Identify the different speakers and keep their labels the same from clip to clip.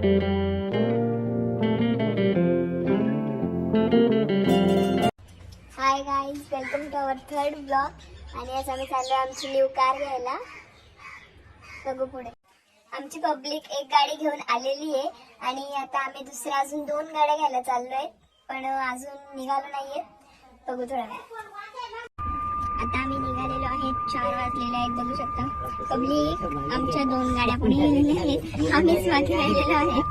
Speaker 1: High guys, welcome to our third blog. आणि आज आम्ही चाललो आमची न्यू कार घ्यायला. बघू पुढे. आमची पब्लिक एक गाडी घेऊन आलेली आहे आणि आता आम्ही दुसऱ्या अजून 2 गाड्या घ्यायला चाललोय, पण अजून निघालो नाहीये. बघू थोडा वेळ. आता आम्ही निघालेलो आहेत. 4 वाजलेले आहेत. बघू शकता पब्लिक आमच्या 2 गाड्या पुढे गेलेल्या आहेत. आम्हीच मागे राहिलेलो आहे.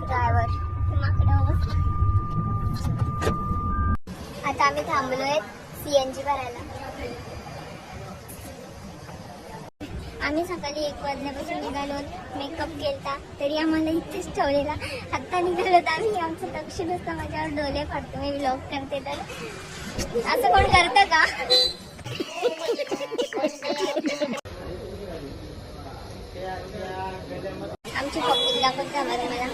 Speaker 1: ड्रायव्हर आता आम्ही थांबलोय CNG भरायला. आम्ही सकाळी 1 वाजल्यापासून निघालो. मेकअप केलता तरी आम्हाला इथेच ठेवलेला. आता निघालो तर आम्ही आमचं लक्ष नसतं. माझ्यावर डोले फाडतो. मी व्लॉग करते तर असं कोण करतं का? आमची पब्लिक दाखवत जा बरं मला.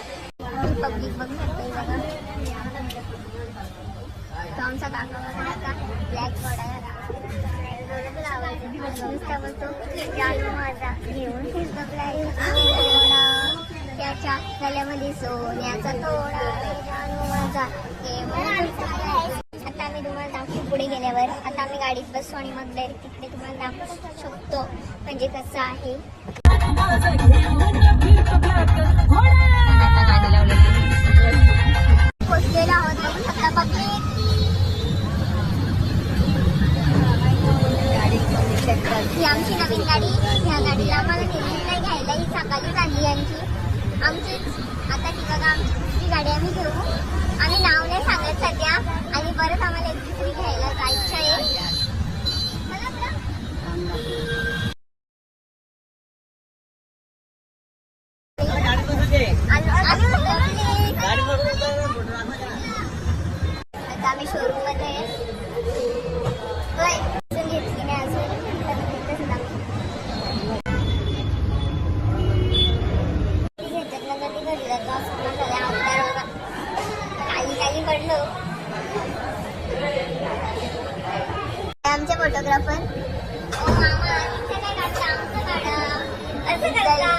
Speaker 1: पब्लिक बघू शकते बघा. तो आमचा काका बघा का ब्लॅक बॉर्ड आहे. नुसता बोलतो जानू माझा घेऊन फिरतोय त्याच्या गळ्यामध्ये सोन्याचा तोडा जानू माझा. आता आम्ही तुम्हाला दाखवू पुढे गेल्यावर. आता आम्ही गाडीत बसतो आणि मग डायरेक्ट तिकडे तुम्हाला दाखवू शकतो म्हणजे कसं आहे. पोचलेलो आहोत. बघू शकता पब्लिक. ही आमची नवीन गाडी. ह्या गाडीला आम्हाला नेहमीच नाही घ्यायला. ही सकाळीच आली यांची आमचीच. आता ती बघा आमची दुसरी गाडी आम्ही घेऊ. आम्ही नाव नाही सांगत सध्या आणि परत आम्हाला एक दुसरी घ्यायला जायचं आहे. आता आम्ही शोरूम मध्ये घेतली नाही अजून. घेतात ना कधी घरी जातो असं काही पडलो. आमचे फोटोग्राफर मामा इथे काय काढता आमचं काढा असं करता.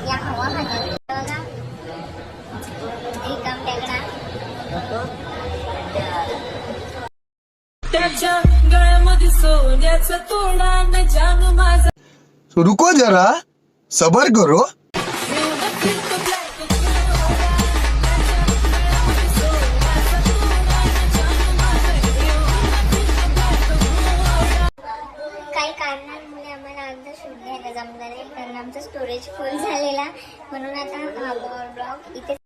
Speaker 1: या हवा खाण्यात बघा रिकाम टेकडा.
Speaker 2: त्याच्या गळ्यामध्ये सोन्याचा तोडा न जानू माझा.
Speaker 3: रुको जरा सबर करो.
Speaker 1: काही कारणांमुळे आम्हाला अर्धा शूट घ्यायला जमलं नाही कारण आमचं स्टोरेज फुल झालेला. म्हणून आता हा ब्लॉग इथेच